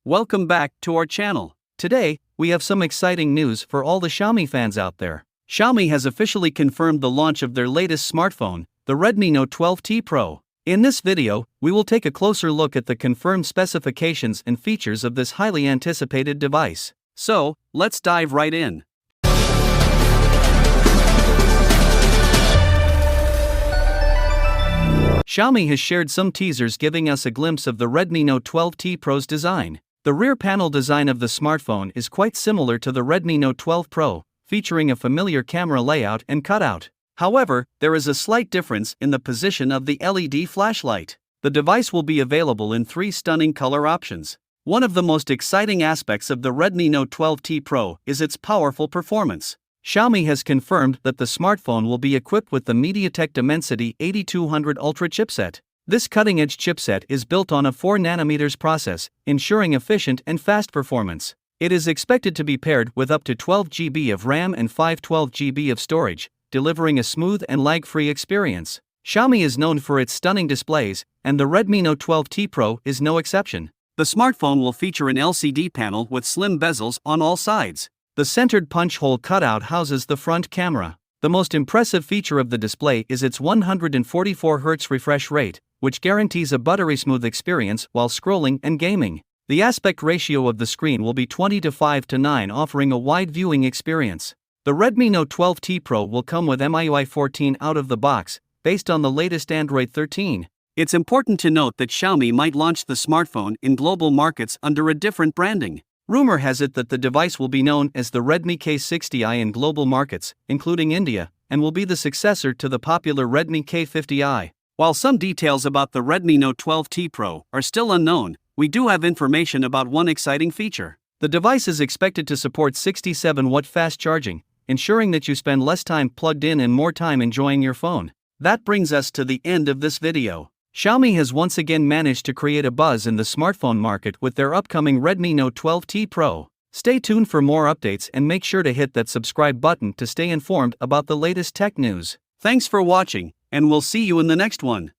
Welcome back to our channel. Today, we have some exciting news for all the Xiaomi fans out there. Xiaomi has officially confirmed the launch of their latest smartphone, the Redmi Note 12T Pro. In this video, we will take a closer look at the confirmed specifications and features of this highly anticipated device. So, let's dive right in. Xiaomi has shared some teasers giving us a glimpse of the Redmi Note 12T Pro's design. The rear panel design of the smartphone is quite similar to the Redmi Note 12 Pro, featuring a familiar camera layout and cutout. However, there is a slight difference in the position of the LED flashlight. The device will be available in 3 stunning color options. One of the most exciting aspects of the Redmi Note 12T Pro is its powerful performance. Xiaomi has confirmed that the smartphone will be equipped with the MediaTek Dimensity 8200 Ultra chipset. This cutting-edge chipset is built on a 4nm process, ensuring efficient and fast performance. It is expected to be paired with up to 12GB of RAM and 512GB of storage, delivering a smooth and lag-free experience. Xiaomi is known for its stunning displays, and the Redmi Note 12T Pro is no exception. The smartphone will feature an LCD panel with slim bezels on all sides. The centered punch hole cutout houses the front camera. The most impressive feature of the display is its 144Hz refresh rate, which guarantees a buttery smooth experience while scrolling and gaming. The aspect ratio of the screen will be 20:5:9, offering a wide viewing experience. The Redmi Note 12T Pro will come with MIUI 14 out of the box, based on the latest Android 13. It's important to note that Xiaomi might launch the smartphone in global markets under a different branding. Rumor has it that the device will be known as the Redmi K60i in global markets, including India, and will be the successor to the popular Redmi K50i. While some details about the Redmi Note 12T Pro are still unknown, we do have information about one exciting feature. The device is expected to support 67-watt fast charging, ensuring that you spend less time plugged in and more time enjoying your phone. That brings us to the end of this video. Xiaomi has once again managed to create a buzz in the smartphone market with their upcoming Redmi Note 12T Pro. Stay tuned for more updates and make sure to hit that subscribe button to stay informed about the latest tech news. Thanks for watching, and we'll see you in the next one.